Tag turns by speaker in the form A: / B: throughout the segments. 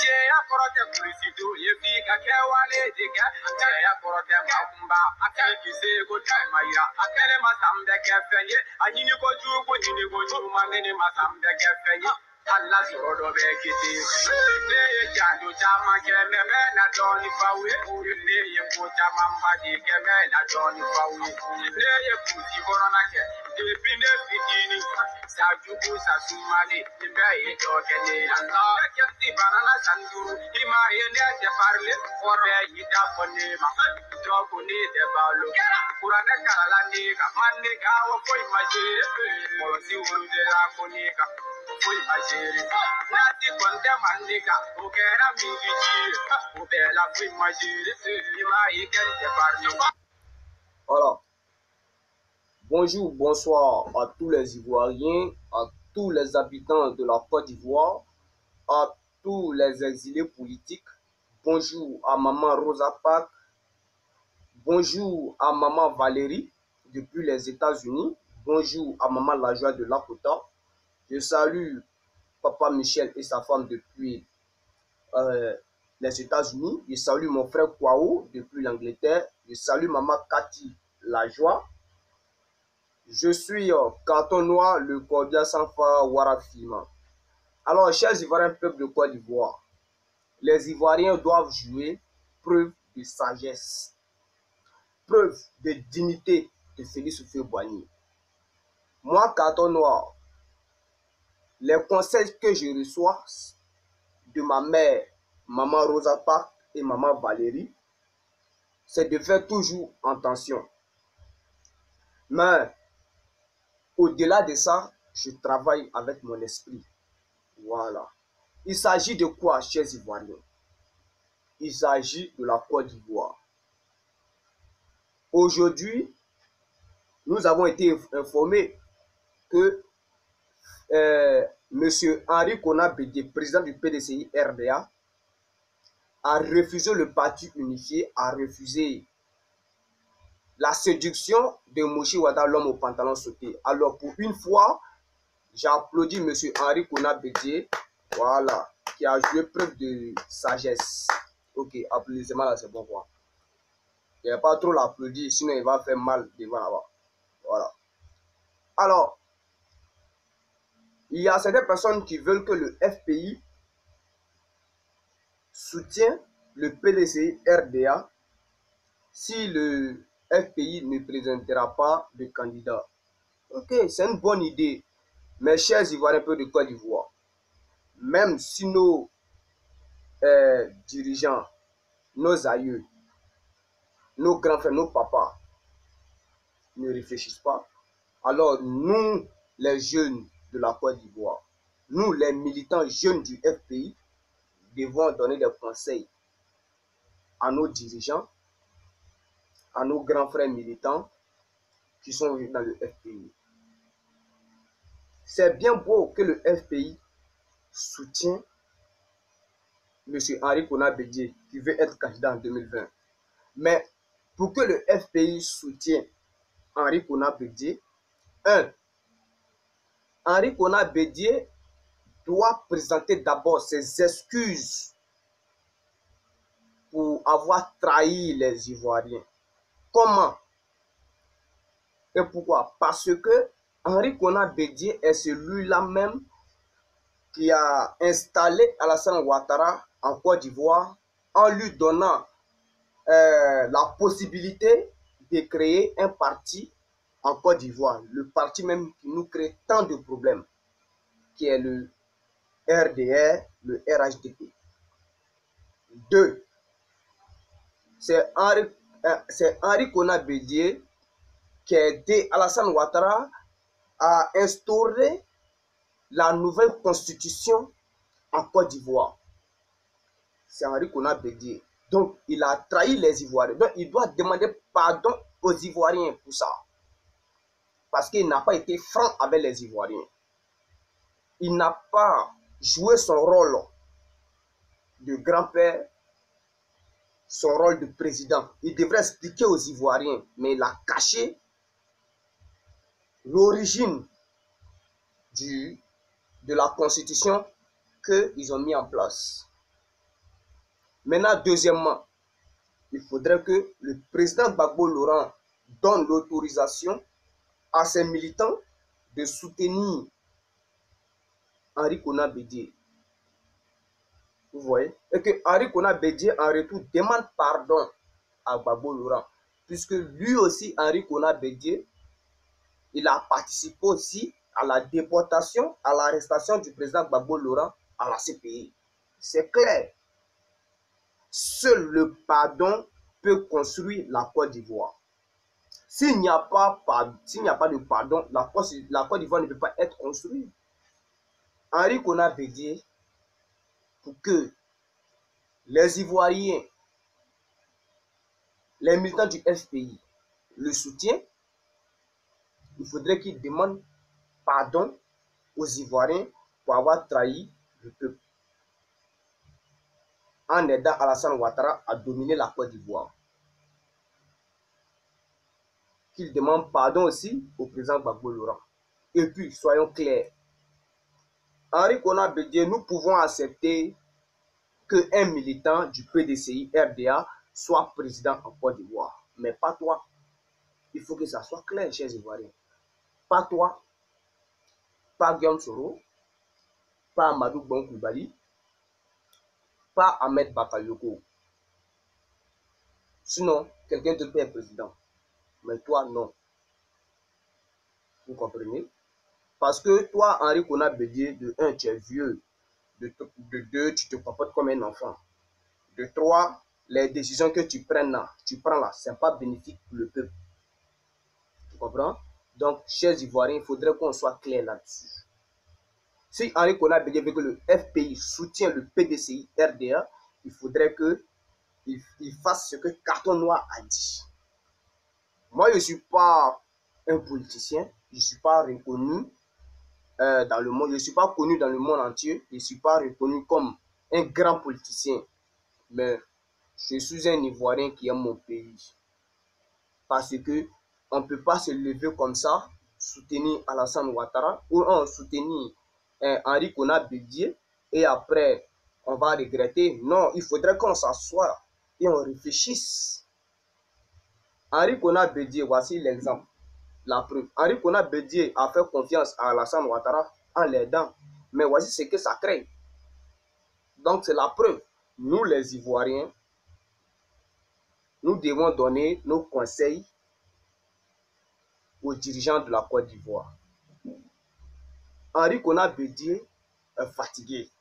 A: Jaya korote kurisidu yefika kewale dike Jaya korote makumba akele kisego tamayira akele masambe kefenye anyini ko jugo nyini ko juma nini masambe kefenye Allah soro be kiti ne ye jandu chama keme me na doni fawe ne ye ko chama mbaji keme na doni fawe ne ye puti korona ke de bine fitini sa jugo sa sumali be ye to kene Allah kenti banana sanduru ima ye ne de parle ore ida fonema dogo ni de balo kurane kala ni ka manne ga wo koi majire mo si wuru de la konika foi majire nati konde mannika o kera mingi o bela foi majire ima ye kenti parle.
B: Voilà. Bonjour, bonsoir à tous les Ivoiriens, à tous les habitants de la Côte d'Ivoire, à tous les exilés politiques. Bonjour à maman Rosa Parks. Bonjour à maman Valérie depuis les États-Unis. Bonjour à maman La Joie de Lakota. Je salue papa Michel et sa femme depuis les États-Unis. Je salue mon frère Kwao depuis l'Angleterre. Je salue maman Cathy La Joie. Je suis Canton Noir, le cordial Sanfa Warafima. Alors, chers Ivoiriens, peuple de Côte d'Ivoire, les Ivoiriens doivent jouer preuve de sagesse, preuve de dignité de Félix Houphouët-Boigny. Moi, Canton Noir, les conseils que je reçois de ma mère, maman Rosa Parks et maman Valérie, c'est de faire toujours attention. Mais au-delà de ça, je travaille avec mon esprit. Voilà. Il s'agit de quoi, chers Ivoiriens? Il s'agit de la Côte d'Ivoire. Aujourd'hui, nous avons été informés que M. Henri Konan Bédié, président du PDCI RDA, a refusé le parti unifié, a refusé la séduction de Moshi Wada, l'homme au pantalon sauté. Alors, pour une fois, j'applaudis M. Henri Konan Bédié, voilà, qui a joué preuve de sagesse. Ok, applaudissement là, c'est bon quoi. Il n'y a pas trop l'applaudir, sinon il va faire mal devant là-bas. Voilà. Alors, il y a certaines personnes qui veulent que le FPI soutienne le PDCI RDA si le FPI ne présentera pas de candidat. Ok, c'est une bonne idée. Mes chers Ivoiriens, peu de Côte d'Ivoire, même si nos dirigeants, nos aïeux, nos grands frères, nos papas ne réfléchissent pas, alors nous, les jeunes de la Côte d'Ivoire, nous, les militants jeunes du FPI, devons donner des conseils à nos dirigeants, à nos grands frères militants qui sont venus dans le FPI. C'est bien beau que le FPI soutienne M. Henri Konan Bédié qui veut être candidat en 2020. Mais pour que le FPI soutienne Henri Konan Bédié, Henri Konan Bédié doit présenter d'abord ses excuses pour avoir trahi les Ivoiriens. Comment et pourquoi? Parce que Henri Konan Bédié est celui-là même qui a installé Alassane Ouattara en Côte d'Ivoire en lui donnant la possibilité de créer un parti en Côte d'Ivoire. Le parti même qui nous crée tant de problèmes, qui est le RDR, le RHDP. 2. C'est Henri Konan Bédié qui a aidé Alassane Ouattara à instaurer la nouvelle constitution en Côte d'Ivoire. C'est Henri Konan Bédié. Donc, il a trahi les Ivoiriens. Donc, il doit demander pardon aux Ivoiriens pour ça. Parce qu'il n'a pas été franc avec les Ivoiriens. Il n'a pas joué son rôle de grand-père, son rôle de président. Il devrait expliquer aux Ivoiriens, mais il a caché l'origine de la constitution qu'ils ont mis en place. Maintenant, deuxièmement, il faudrait que le président Gbagbo Laurent donne l'autorisation à ses militants de soutenir Henri Konan Bédié. Vous voyez? Et que Henri Konan Bédié, en retour, demande pardon à Gbagbo Laurent. Puisque lui aussi, Henri Konan Bédié, il a participé aussi à la déportation, à l'arrestation du président Gbagbo Laurent à la CPI. C'est clair. Seul le pardon peut construire la Côte d'Ivoire. S'il n'y a pas de pardon, la Côte d'Ivoire ne peut pas être construite. Henri Konan Bédié, pour que les Ivoiriens, les militants du FPI le soutiennent, il faudrait qu'ils demandent pardon aux Ivoiriens pour avoir trahi le peuple en aidant Alassane Ouattara à dominer la Côte d'Ivoire. Qu'il demande pardon aussi au président Gbagbo Laurent. Et puis, soyons clairs, Henri Konan Bédié, nous pouvons accepter qu'un militant du PDCI RDA soit président en Côte d'Ivoire. Mais pas toi. Il faut que ça soit clair, chers Ivoiriens. Pas toi, pas Guillaume Soro, pas Amadou Bon Coulibaly, pas Ahmed Bakayoko. Sinon, quelqu'un d'autre peut être président. Mais toi, non. Vous comprenez? Parce que toi, Henri Konan Bédié, de 1, tu es vieux. De 2, tu te comportes comme un enfant. De 3, les décisions que tu prends là, ce n'est pas bénéfique pour le peuple. Tu comprends? Donc, chers Ivoiriens, il faudrait qu'on soit clair là-dessus. Si Henri Konan Bédié veut que le FPI soutienne le PDCI RDA, il faudrait qu'il fasse ce que Carton Noir a dit. Moi, je ne suis pas un politicien, je ne suis pas reconnu dans le monde, je ne suis pas connu dans le monde entier, je ne suis pas reconnu comme un grand politicien, mais je suis un Ivoirien qui aime mon pays. Parce que on ne peut pas se lever comme ça, soutenir Alassane Ouattara ou soutenir Henri Konan Bédié et après on va regretter. Non, il faudrait qu'on s'assoie et on réfléchisse. Henri Konan Bédié, voici l'exemple, la preuve. Henri Konan Bédié a fait confiance à Alassane Ouattara en l'aidant. Mais voici ce que ça crée. Donc c'est la preuve. Nous les Ivoiriens, nous devons donner nos conseils aux dirigeants de la Côte d'Ivoire. Henri Konan Bédié est fatigué.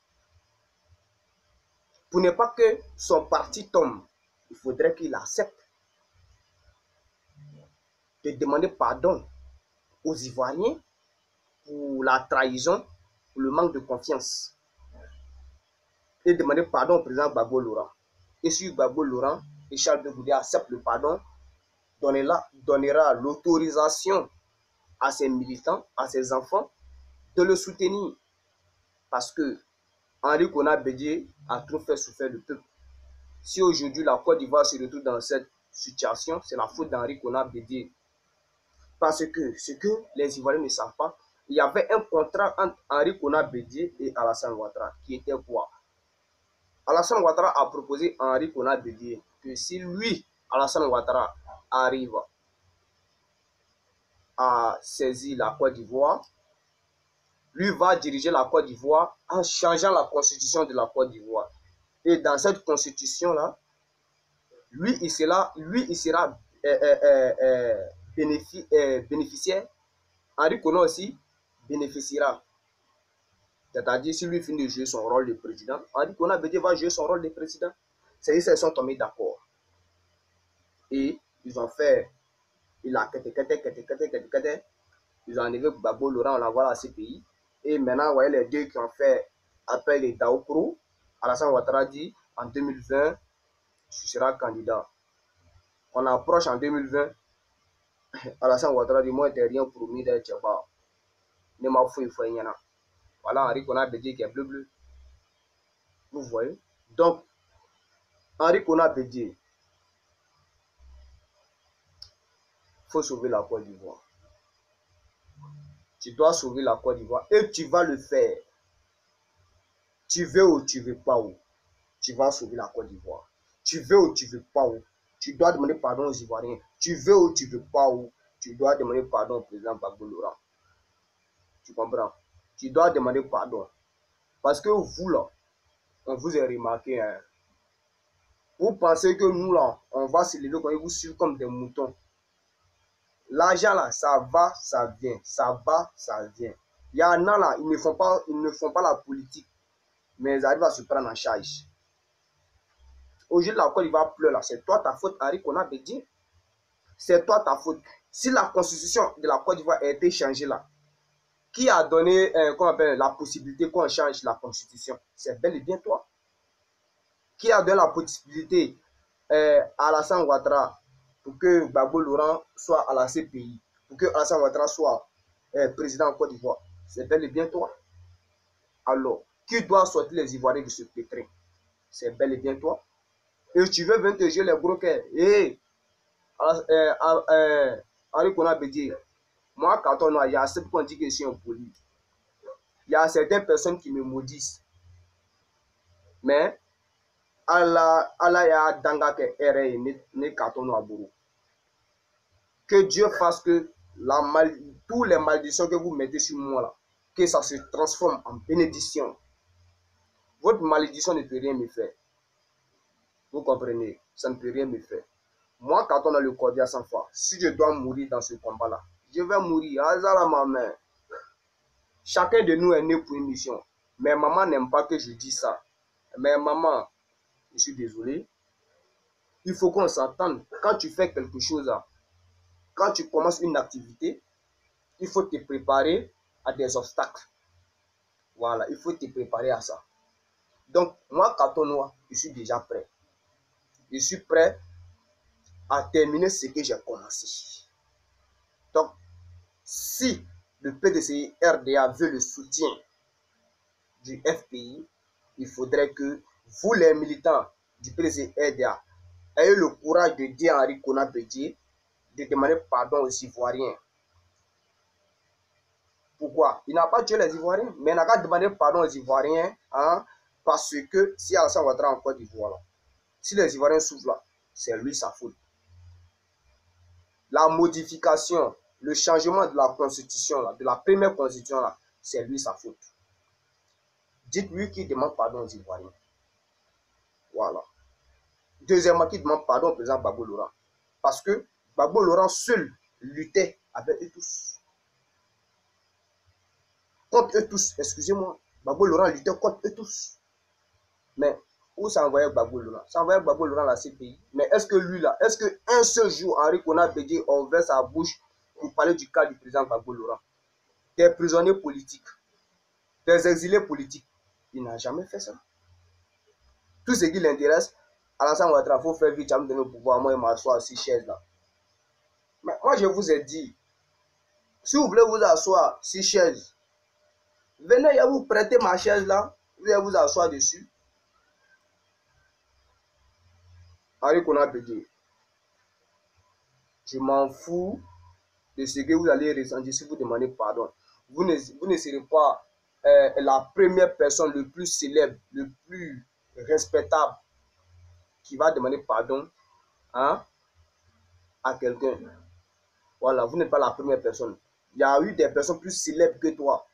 B: Pour ne pas que son parti tombe, il faudrait qu'il accepte de demander pardon aux Ivoiriens pour la trahison, pour le manque de confiance. Et demander pardon au président Gbagbo Laurent. Et si Gbagbo Laurent et Charles de Gaulle acceptent le pardon, donnera l'autorisation à ses militants, à ses enfants, de le soutenir. Parce que Henri Konan Bédié a trop fait souffrir le peuple. Si aujourd'hui la Côte d'Ivoire se retrouve dans cette situation, c'est la faute d'Henri Konan Bédié. Parce que ce que les Ivoiriens ne savent pas, il y avait un contrat entre Henri Konan Bédié et Alassane Ouattara, qui était quoi? Alassane Ouattara a proposé à Henri Konan Bédié que si lui, Alassane Ouattara, arrive à saisir la Côte d'Ivoire, lui va diriger la Côte d'Ivoire en changeant la constitution de la Côte d'Ivoire. Et dans cette constitution-là, lui, il sera bénéficiaire. Henri Konan aussi bénéficiera. C'est-à-dire, si lui finit de jouer son rôle de président, Henri Konan Bédié va jouer son rôle de président. C'est-à-dire qu'ils sont tombés d'accord. Et ils ont fait, ils ont enlevé Gbagbo Laurent, on l'a voir à CPI. Et maintenant, vous voyez les deux qui ont fait appel et Daoukro. Alassane Ouattara dit, en 2020, tu seras candidat. On approche en 2020. Alassane Ouattara dit, moi, je n'ai rien promis d'être Tchaba. Ne m'a fouillé, voilà Henri Konan Bédié qui est bleu. Vous voyez? Donc, Henri Konan Bédié, il faut sauver la Côte d'Ivoire. Tu dois sauver la Côte d'Ivoire et tu vas le faire. Tu veux ou tu veux pas où, tu vas sauver la Côte d'Ivoire. Tu veux ou tu veux pas où, tu dois demander pardon aux Ivoiriens. Tu veux ou tu veux pas où, tu dois demander pardon au président Gbagbo Laurent. Tu comprends? Tu dois demander pardon. Parce que vous là, on vous a remarqué, hein. Vous pensez que nous là, on va se lever quand vous suivre comme des moutons. L'argent là, ça va, ça vient. Ça va, ça vient. Il y en a là, ils ne font pas la politique, mais ils arrivent à se prendre en charge. Aujourd'hui, la Côte d'Ivoire pleure là. C'est toi ta faute, Henri Konan Bédié. C'est toi ta faute. Si la constitution de la Côte d'Ivoire a été changée là, qui a donné la possibilité qu'on change la constitution? C'est bel et bien toi. Qui a donné la possibilité à Alassane Ouattara pour que Gbagbo Laurent soit à la CPI, pour que Alassane Ouattara soit président en Côte d'Ivoire? C'est bel et bien toi. Alors, qui doit sortir les Ivoiriens de ce pétrin? C'est bel et bien toi. Et tu veux venir te jouer les gros cœurs. Henri Konan Bédié, moi, quand on a, il y a ceux qui dit que je suis impoli. Il y a certaines personnes qui me maudissent. Mais, Allah ya danga ke ere ne katono aburu. Que Dieu fasse que tous les malédictions que vous mettez sur moi là, que ça se transforme en bénédiction. Votre malédiction ne peut rien me faire. Vous comprenez? Ça ne peut rien me faire. Moi, quand on a le cordia sans foi, si je dois mourir dans ce combat-là, je vais mourir. Hazara ma main. Chacun de nous est né pour une mission. Mais maman n'aime pas que je dise ça. Mais maman, je suis désolé. Il faut qu'on s'entende. Quand tu fais quelque chose, quand tu commences une activité, il faut te préparer à des obstacles. Voilà, il faut te préparer à ça. Donc, moi, Katonoa, je suis déjà prêt. Je suis prêt à terminer ce que j'ai commencé. Donc, si le PDCI RDA veut le soutien du FPI, il faudrait que vous, les militants du PDCI RDA, ayez le courage de dire à Henri Konan Bédié de demander pardon aux Ivoiriens. Pourquoi? Il n'a pas tué les Ivoiriens, mais il n'a qu'à demander pardon aux Ivoiriens, hein, parce que si Alassane Ouattara en Côte d'Ivoire, si les Ivoiriens souffrent là, c'est lui sa faute. La modification, le changement de la constitution, là, de la première constitution, là, c'est lui sa faute. Dites-lui qu'il demande pardon aux Ivoiriens. Voilà. Deuxièmement, qu'il demande pardon au président Gbagbo Laurent. Parce que Gbagbo Laurent seul luttait avec eux tous. Contre eux tous, excusez-moi. Gbagbo Laurent luttait contre eux tous. Mais où ça envoyait Gbagbo Laurent? Ça envoyait Gbagbo Laurent à la CPI. Mais est-ce que lui là, est-ce qu'un seul jour, Henri Konan Bédié a ouvert sa bouche pour parler du cas du président Gbagbo Laurent? Des prisonniers politiques, des exilés politiques. Il n'a jamais fait ça. Tout ce qui l'intéresse, Alassane Ouattara, il faut faire vite, à me donner le pouvoir, moi, il m'assoit à 6 chaises là. Mais moi, je vous ai dit, si vous voulez vous asseoir 6 chaises, venez, je vais vous prêter ma chaise là, vous allez vous asseoir dessus. Henri Konan Bédié, je m'en fous de ce que vous allez ressentir si vous demandez pardon. Vous ne serez pas la première personne, le plus célèbre, le plus respectable qui va demander pardon, hein, à quelqu'un. Voilà, vous n'êtes pas la première personne. Il y a eu des personnes plus célèbres que toi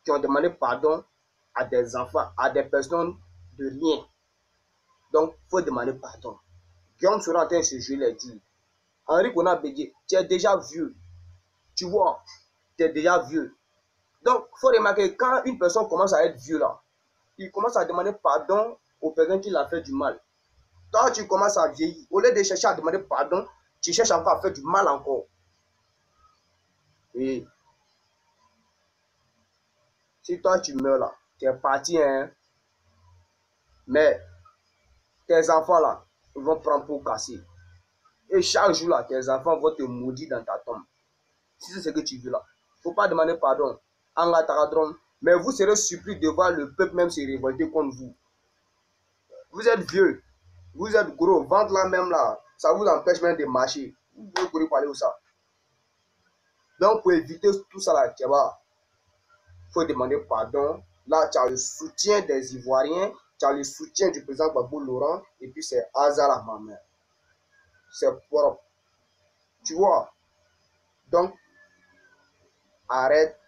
B: qui ont demandé pardon à des enfants, à des personnes de rien. Donc, il faut demander pardon. Guillaume sera en train de se jouer les durs. Henri Konan Bédié, tu es déjà vieux. Tu vois, tu es déjà vieux. Donc, il faut remarquer, quand une personne commence à être vieux là, il commence à demander pardon aux personnes qui l'ont fait du mal. Toi, tu commences à vieillir. Au lieu de chercher à demander pardon, tu cherches encore à faire du mal encore. Et si toi, tu meurs là, tu es parti, hein. Mais tes enfants là, ils vont prendre pour casser. Et chaque jour là, tes enfants vont te maudire dans ta tombe. Si c'est ce que tu veux là, il ne faut pas demander pardon. Mais vous serez surpris de voir le peuple même se révolter contre vous. Vous êtes vieux, vous êtes gros, ventre là même là, ça vous empêche même de marcher. Vous pouvez courir pour aller où ça? Donc pour éviter tout ça là, il faut demander pardon Là, tu as le soutien des Ivoiriens, tu as le soutien du président Gbagbo Laurent, et puis c'est Azala, ma mère. C'est propre. Tu vois? Donc, arrête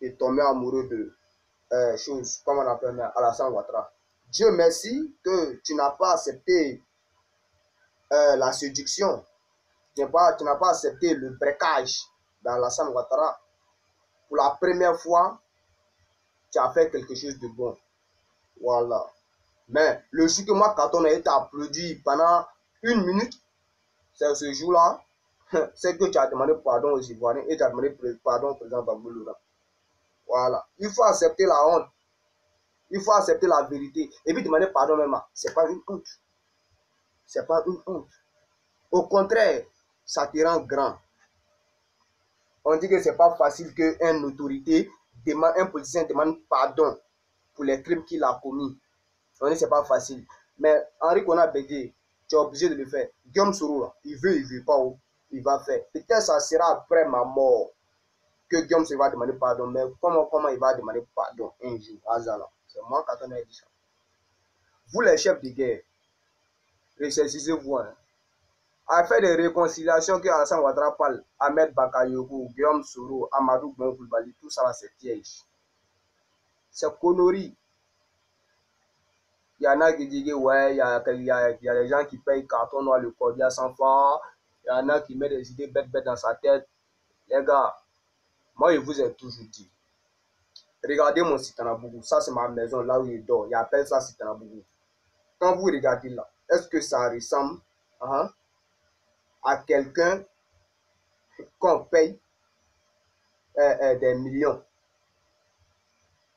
B: de tomber amoureux de choses, comme on appelle Alassane Ouattara. Dieu merci que tu n'as pas accepté la séduction. Tu n'as pas accepté le breakage d'Alassane Ouattara. Pour la première fois, tu as fait quelque chose de bon. Voilà. Mais le jour que moi, quand on a été applaudi pendant 1 minute, c'est ce jour-là, c'est que tu as demandé pardon aux Ivoiriens et tu as demandé pardon au président Gbagbo Laurent. Voilà. Il faut accepter la honte. Il faut accepter la vérité. Et puis demander pardon même. Ce n'est pas une honte. Ce n'est pas une honte. Au contraire, ça te rend grand. On dit que ce n'est pas facile qu'une autorité demande, un politicien demande pardon pour les crimes qu'il a commis. On dit que ce n'est pas facile. Mais Henri Konan Bédié, tu es obligé de le faire. Guillaume Soro, il veut pas, il va faire. Peut-être ça sera après ma mort que Guillaume Soro va demander pardon. Mais comment il va demander pardon un jour, Azala? C'est moi quand on a dit ça. Vous les chefs de guerre, réfléchissez-vous. Hein. À faire des réconciliations que Alassane Ouattara parle, Ahmed Bakayoko, Guillaume Soro, Amadou Bon Koulibaly, tout ça c'est piège. C'est connerie. Il y en a qui disent que ouais, il y a des gens qui payent carton noir le cordia sans phare. Il y en a qui mettent des idées bêtes dans sa tête. Les gars, moi je vous ai toujours dit. Regardez mon Sitanabougou. Ça c'est ma maison là où je dors. Il appelle ça Sitanabougou. Quand vous regardez là, est-ce que ça ressemble à quelqu'un qu'on paye des millions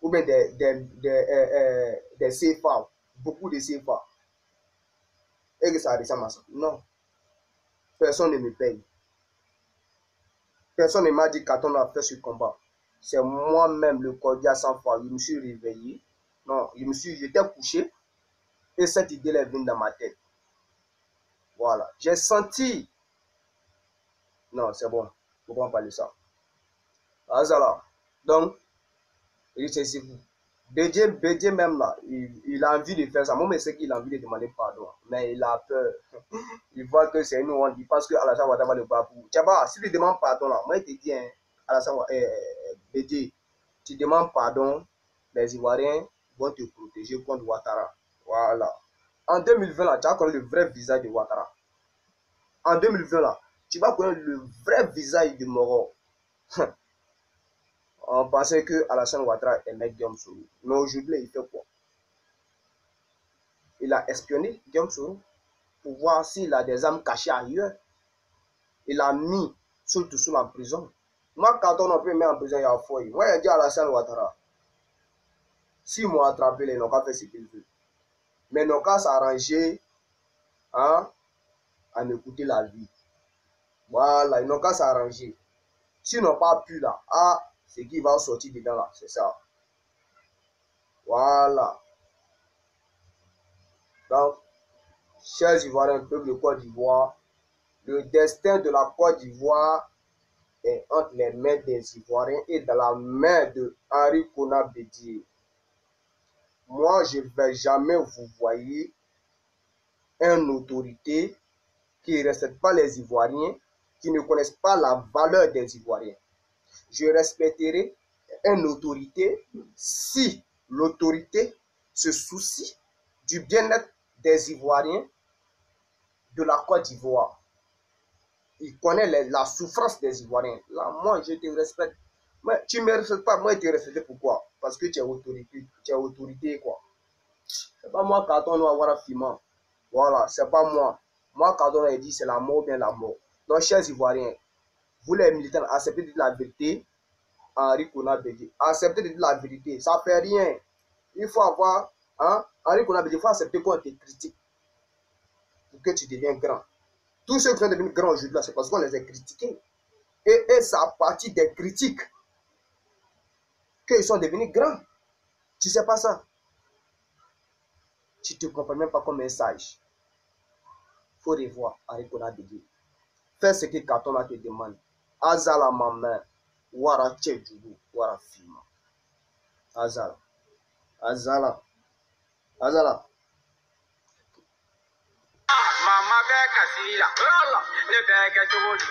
B: ou bien des CFA, beaucoup de CFA, et que ça ressemble à ça? Non. Personne ne me paye. Personne ne m'a dit quand on a fait ce combat. C'est moi-même le cordia sans foi. Je me suis réveillé. Non, j'étais couché et cette idée est venue dans ma tête. Voilà. J'ai senti. Non, c'est bon. Il ne faut pas parler de ça. Azala. Donc, c'est vous. Bédié même là, il a envie de faire ça. Moi, je sais qu'il a envie de demander pardon. Mais il a peur. Il voit que c'est une honte. Il pense que Alassane Ouattara va le battre. Tchaba, si tu demandes pardon là, moi je te dis, hein, Alassane Bédié, tu demandes pardon, les Ivoiriens vont te protéger contre Ouattara. Voilà. En 2020 là, tu vas connaître le vrai visage de Ouattara. En 2020 là, tu vas connaître le vrai visage de Moro. On pensait que Alassane Ouattara aimait Guillaume Soro. Mais aujourd'hui, il fait quoi? Il a espionné Guillaume Soro pour voir s'il a des armes cachées ailleurs. Il a mis surtout sous la prison. Moi, quand on a pu mettre en prison, il y a fouille. Moi, j'ai dit à Alassane Ouattara, s'ils m'ont attrapé, ils n'ont pas fait ce qu'ils veulent. Mais ils n'ont qu'à s'arranger à écouter la vie. Voilà, ils n'ont qu'à s'arranger. S'ils n'ont pas pu là, ce qui va sortir dedans là, c'est ça. Voilà. Donc, chers Ivoiriens, peuple de Côte d'Ivoire, le destin de la Côte d'Ivoire est entre les mains des Ivoiriens et dans la main de Henri Konan Bédié. Moi, je ne vais jamais vous voyer une autorité qui ne respecte pas les Ivoiriens, qui ne connaissent pas la valeur des Ivoiriens. Je respecterai une autorité si l'autorité se soucie du bien-être des Ivoiriens de la Côte d'Ivoire. Il connaît la souffrance des Ivoiriens. Là, moi, je te respecte. Mais tu ne me respectes pas, moi, je te respecte pourquoi? Parce que tu es autorité, quoi. C'est pas moi, quand on doit avoir un film. Voilà, c'est pas moi. Moi, quand on a dit c'est la mort, bien la mort. Donc, chers Ivoiriens, vous les militants, acceptez de dire la vérité. Henri Konan Bédié, acceptez de dire la vérité. Ça ne fait rien. Il faut avoir, Henri Konan Bédié, il faut accepter qu'on te critique pour que tu deviennes grand. Tous ceux qui sont devenus grands aujourd'hui, c'est parce qu'on les a critiqués. Et c'est à partir des critiques qu'ils sont devenus grands. Tu ne sais pas ça. Tu ne te comprends même pas comme un sage. Il faut revoir Henri Konan Bédié. Fais ce que Katona te demande. Azala ma main. Wara Tchedjougou. Wara Fima. Azala. Azala. Azala.
A: Mama bɛ kasi la ne bɛ kɛ cogo di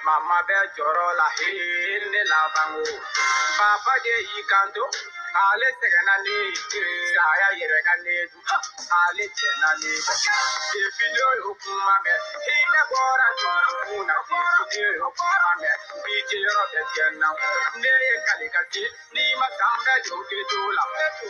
A: mama bɛ jɔrɔ la ne laban ko papa de y'i kanto ale sɛgɛnna ne ye saya yɛrɛ ka ne dun ale tiɲɛna ne kɔ defile y'o kuma mɛn hinɛ bɔra dusukun na defile y'o kuma mɛn bi tɛ yɔrɔ bɛɛ tiɲɛna ne ye kale ka se n'i ma san bɛɛ jɔ kɛ to la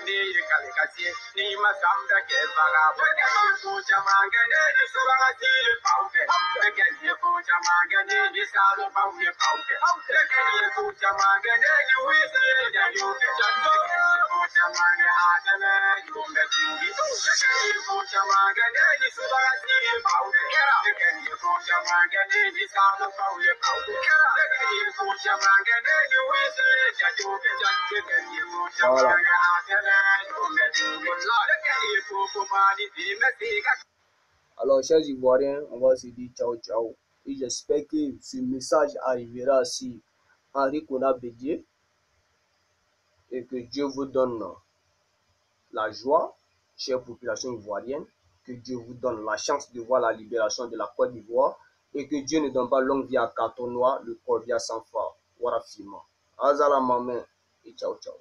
A: ne ye kale ka se n'i ma san bɛɛ kɛ baga bɔ ne ye ko caman kɛ ne ni suragati ye faw kɛ ne kɛ ye ko caman kɛ ne ni salubaw ye faw kɛ ne kɛ ye ko caman kɛ ne ni wisi ye jayo kɛ janto ne ye ko caman kɛ a dɛmɛ ɲuman bɛ tuubi ne kɛ ye ko caman kɛ ne ni suragati ye faw kɛ ne kɛ ye ko caman kɛ ne ni salubaw ye faw kɛ ne kɛ ye ko caman kɛ ne ni wisi ye jayo kɛ janto ne kɛ ye ko caman kɛ a dɛmɛ ɲuman bɛ tuubi ne kɛ ye ko kumani di mɛ se ka.
B: Alors, chers Ivoiriens, on va se dire ciao ciao. Et j'espère que ce message arrivera sur Henri Konan Bédié et que Dieu vous donne la joie, chère population ivoirienne, que Dieu vous donne la chance de voir la libération de la Côte d'Ivoire et que Dieu ne donne pas longue vie à Carton Noir, le corvia sans phare. Voilà, Fima. Azala maman et ciao ciao.